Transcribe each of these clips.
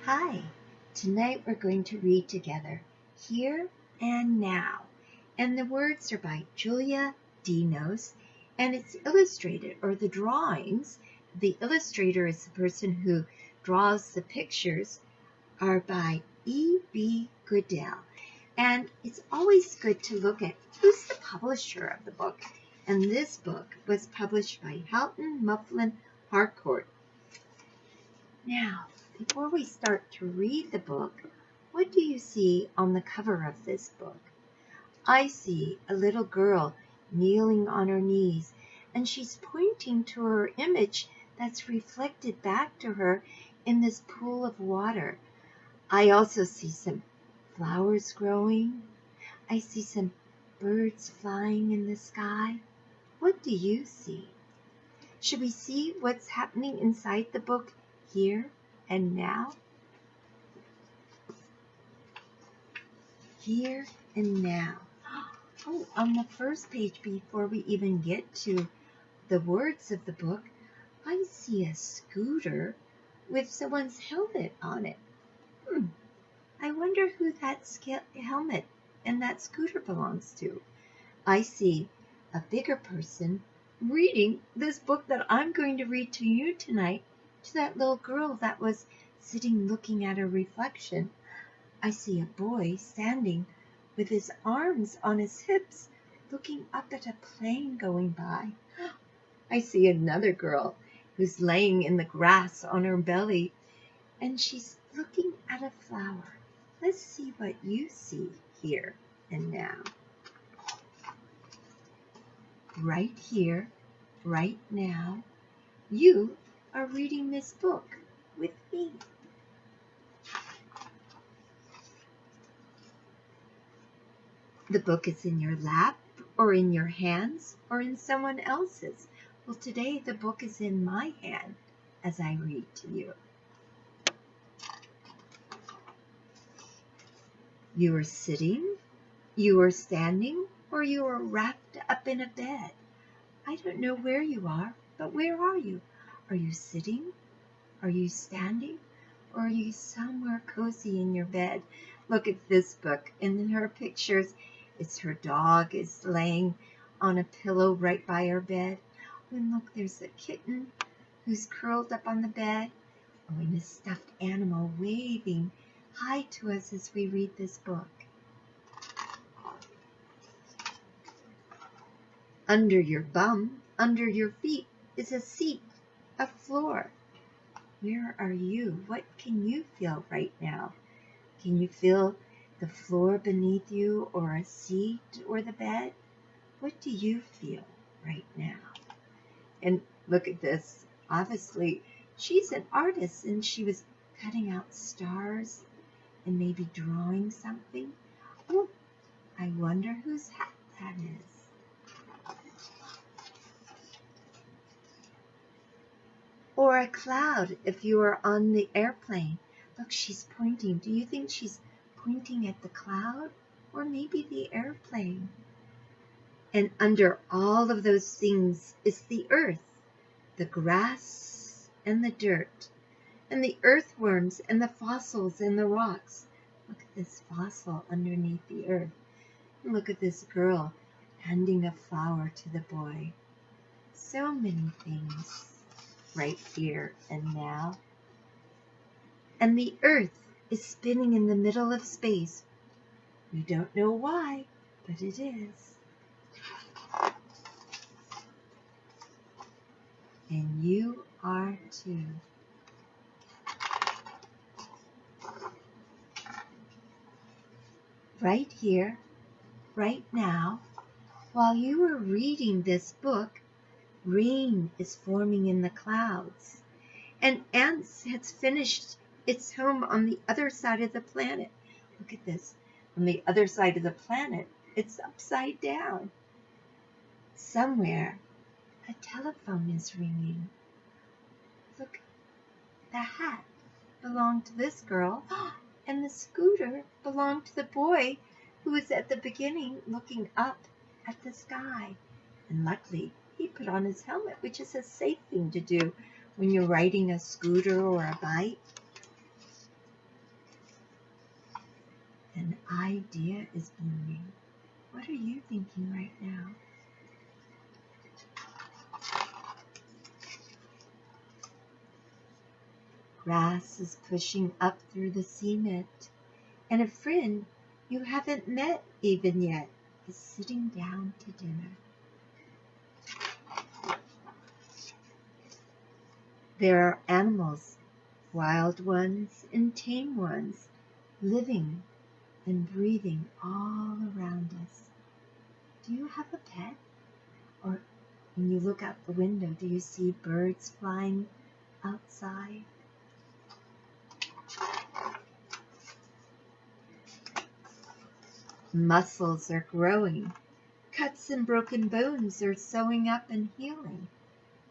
Hi, tonight we're going to read together Here and Now. And the words are by Julia Denos, and it's illustrated, or the drawings. The illustrator is the person who draws the pictures, are by E.B. Goodell. And it's always good to look at who's the publisher of the book. And this book was published by Houghton Mifflin Harcourt. Now, before we start to read the book, what do you see on the cover of this book? I see a little girl kneeling on her knees, and she's pointing to her image that's reflected back to her in this pool of water. I also see some flowers growing. I see some birds flying in the sky. What do you see? Should we see what's happening inside the book here and now? Here and now. Oh, on the first page, before we even get to the words of the book, I see a scooter with someone's helmet on it. I wonder who that helmet and that scooter belongs to. I see a bigger person reading this book that I'm going to read to you tonight, to that little girl that was sitting looking at her reflection. I see a boy standing with his arms on his hips, looking up at a plane going by. I see another girl who's laying in the grass on her belly, and she's looking at a flower. Let's see what you see here and now. Right here, right now, you are reading this book with me. The book is in your lap, or in your hands, or in someone else's. Well, today the book is in my hand as I read to you. You are sitting, you are standing, or you are wrapped up in a bed. I don't know where you are, but where are you? Are you sitting? Are you standing? Or are you somewhere cozy in your bed? Look at this book. In her pictures, it's her dog is laying on a pillow right by her bed. Oh, and look, there's a kitten who's curled up on the bed. Oh, and a stuffed animal waving hi to us as we read this book. Under your bum, under your feet, is a seat, a floor. Where are you? What can you feel right now? Can you feel the floor beneath you, or a seat, or the bed? What do you feel right now? And look at this. Obviously, she's an artist, and she was cutting out stars and maybe drawing something. Oh, I wonder whose hat that is. Or a cloud if you are on the airplane. Look, she's pointing. Do you think she's pointing at the cloud, or maybe the airplane? And under all of those things is the earth, the grass and the dirt, and the earthworms and the fossils and the rocks. Look at this fossil underneath the earth. And look at this girl handing a flower to the boy. So many things right here and now. And the earth is spinning in the middle of space. We don't know why, but it is. And you are too. Right here, right now, while you are reading this book, rain is forming in the clouds. And ants has finished its home on the other side of the planet. Look at this. On the other side of the planet, it's upside down. Somewhere, a telephone is ringing. Look, the hat belonged to this girl, and the scooter belonged to the boy who was at the beginning looking up at the sky. And luckily, he put on his helmet, which is a safe thing to do when you're riding a scooter or a bike. An idea is blooming. What are you thinking right now? Grass is pushing up through the cement, and a friend you haven't met even yet is sitting down to dinner. There are animals, wild ones and tame ones, living and breathing all around us. Do you have a pet? Or when you look out the window, do you see birds flying outside? Muscles are growing. Cuts and broken bones are sewing up and healing.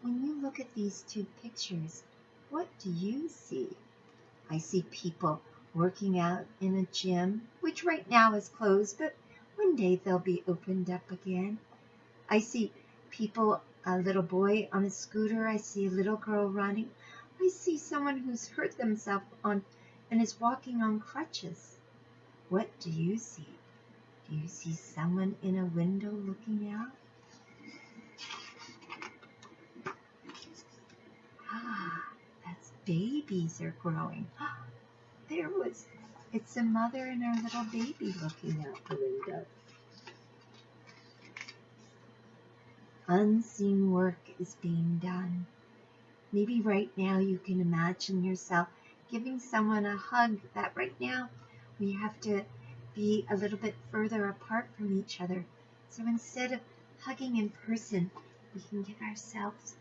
When you look at these two pictures, what do you see? I see people working out in a gym, which right now is closed, but one day they'll be opened up again. I see people, a little boy on a scooter. I see a little girl running. I see someone who's hurt themselves and is walking on crutches. What do you see? Do you see someone in a window looking out? Ah, that's babies are growing. It's a mother and her little baby looking out the window. Unseen work is being done. Maybe right now you can imagine yourself giving someone a hug that right now we have to be a little bit further apart from each other. So instead of hugging in person, we can give ourselves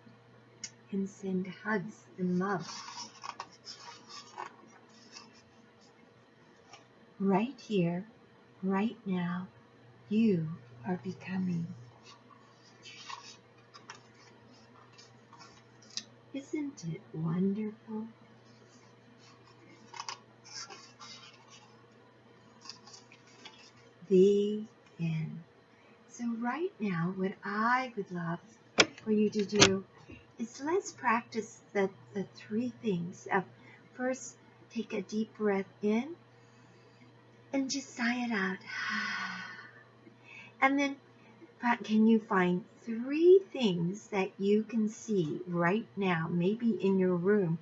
and send hugs and love. Right here, right now, you are becoming. Isn't it wonderful? The end. So right now, what I would love for you to do is let's practice the three things. First, take a deep breath in and just sigh it out. And then can you find three things that you can see right now, maybe in your room?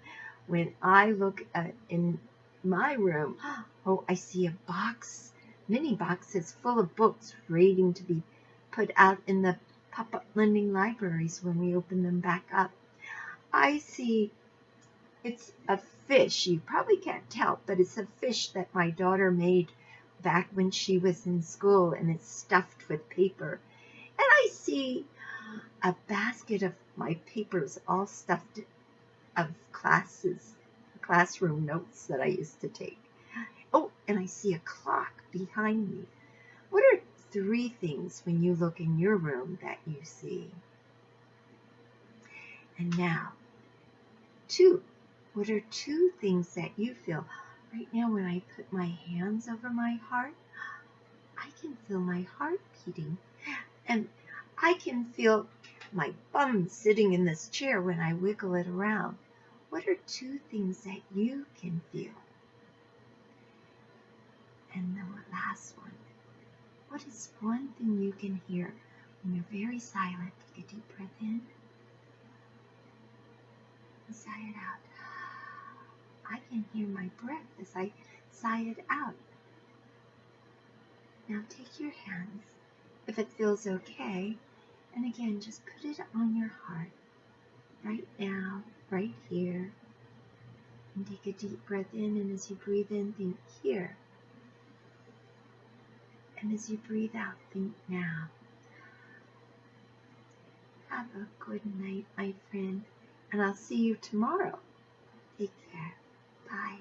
When I look in my room, oh, I see a box, many boxes full of books waiting to be put out in the pop-up lending libraries when we open them back up. I see it's a fish. You probably can't tell, but it's a fish that my daughter made back when she was in school, and it's stuffed with paper. And I see a basket of my papers all stuffed of classroom notes that I used to take. Oh, and I see a clock behind me. What are three things when you look in your room that you see? And now, two. What are two things that you feel? Right now, when I put my hands over my heart, I can feel my heart beating. And I can feel my bum sitting in this chair when I wiggle it around. What are two things that you can feel? And the last one. What is one thing you can hear when you're very silent? Take a deep breath in and sigh it out. I can hear my breath as I sigh it out. Now take your hands, if it feels okay, and again, just put it on your heart, right now, right here. And take a deep breath in, and as you breathe in, think here. And as you breathe out, think now. Have a good night, my friend, and I'll see you tomorrow. Take care. Bye.